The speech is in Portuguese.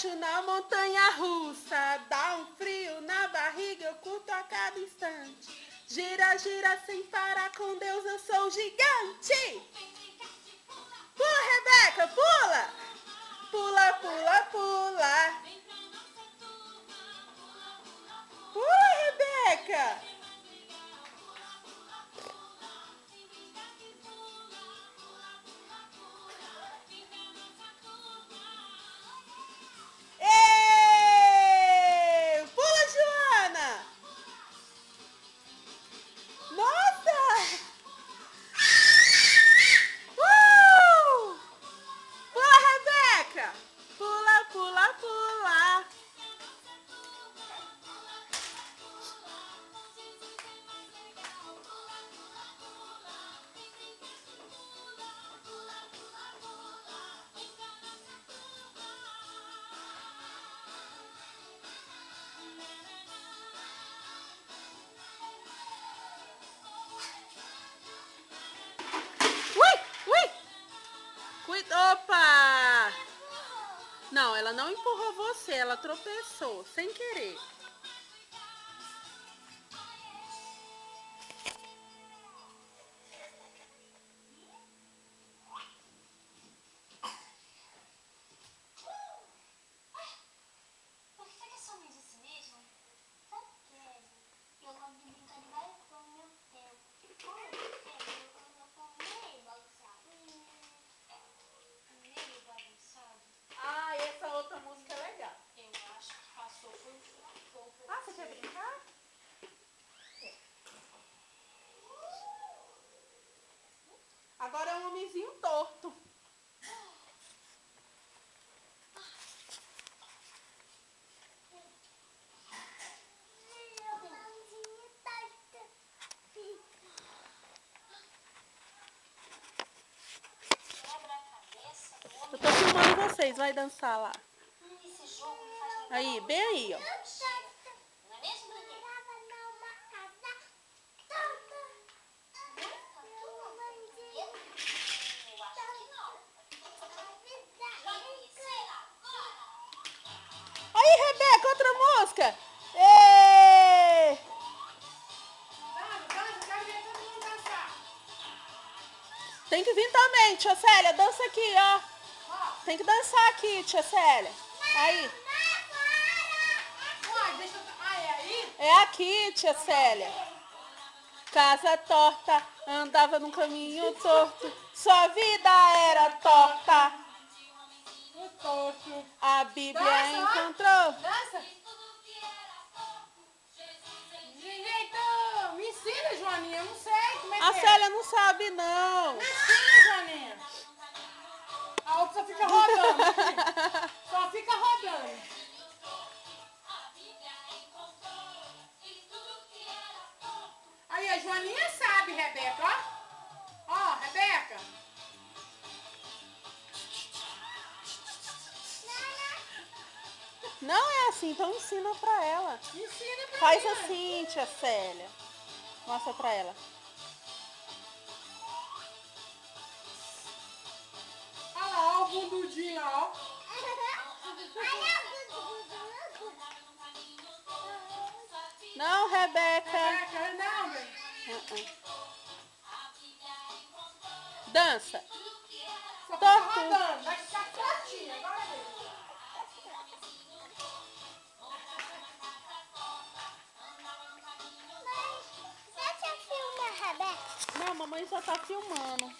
baixo na montanha russa, dá um frio na barriga, eu curto a cada instante. Gira, gira sem parar, com Deus eu sou gigante. Pula, Rebeca, pula! Pula, pula, pula. Pula, Rebeca! Ê! Pula, Joana! Nossa! Pula, Rebeca! Pula, pula, pula! Opa! Não, ela não empurrou você, ela tropeçou, sem querer. Por que você só me disse mesmo? Sabe o que é? Eu gosto de brincar de várias coisas ao mesmo tempo. Como eu meio bagunçado. Meio bagunçado? Ah, essa outra música é legal. Eu acho que passou por um furacão. Ah, você quer brincar? Agora é um homenzinho torto. Eu tô filmando vocês, vai dançar lá. Esse jogo me faz lembrar Aí, bem aí, ó. não é mesmo, Daniel? Eu acho que não. Aí, Rebeca, outra música. Ê! Tem que vir também, tia Célia. Dança aqui, ó. Tem que dançar aqui, tia Célia. Aí. É aqui, tia Célia. Casa torta, andava num caminho torto. Sua vida era torta. A Bíblia encontrou. Me ensina, Joaninha, eu não sei como é que A é. Célia não sabe, não. Me ensina, Joaninha. A outra só fica rodando. Só fica rodando. Aí, a Joaninha sabe, Rebeca, ó. Ó, Rebeca. Não é assim, então ensina pra ela. Ensina pra Faz mim. assim, tia Célia. Mostra pra ela. Olha lá, ó, o bundudinho lá, ó. Não, Rebeca. Rebeca, não, bem. Dança. Só fica Torto. rodando, vai ficar fortinha, agora vem. Não, mamãe só tá filmando.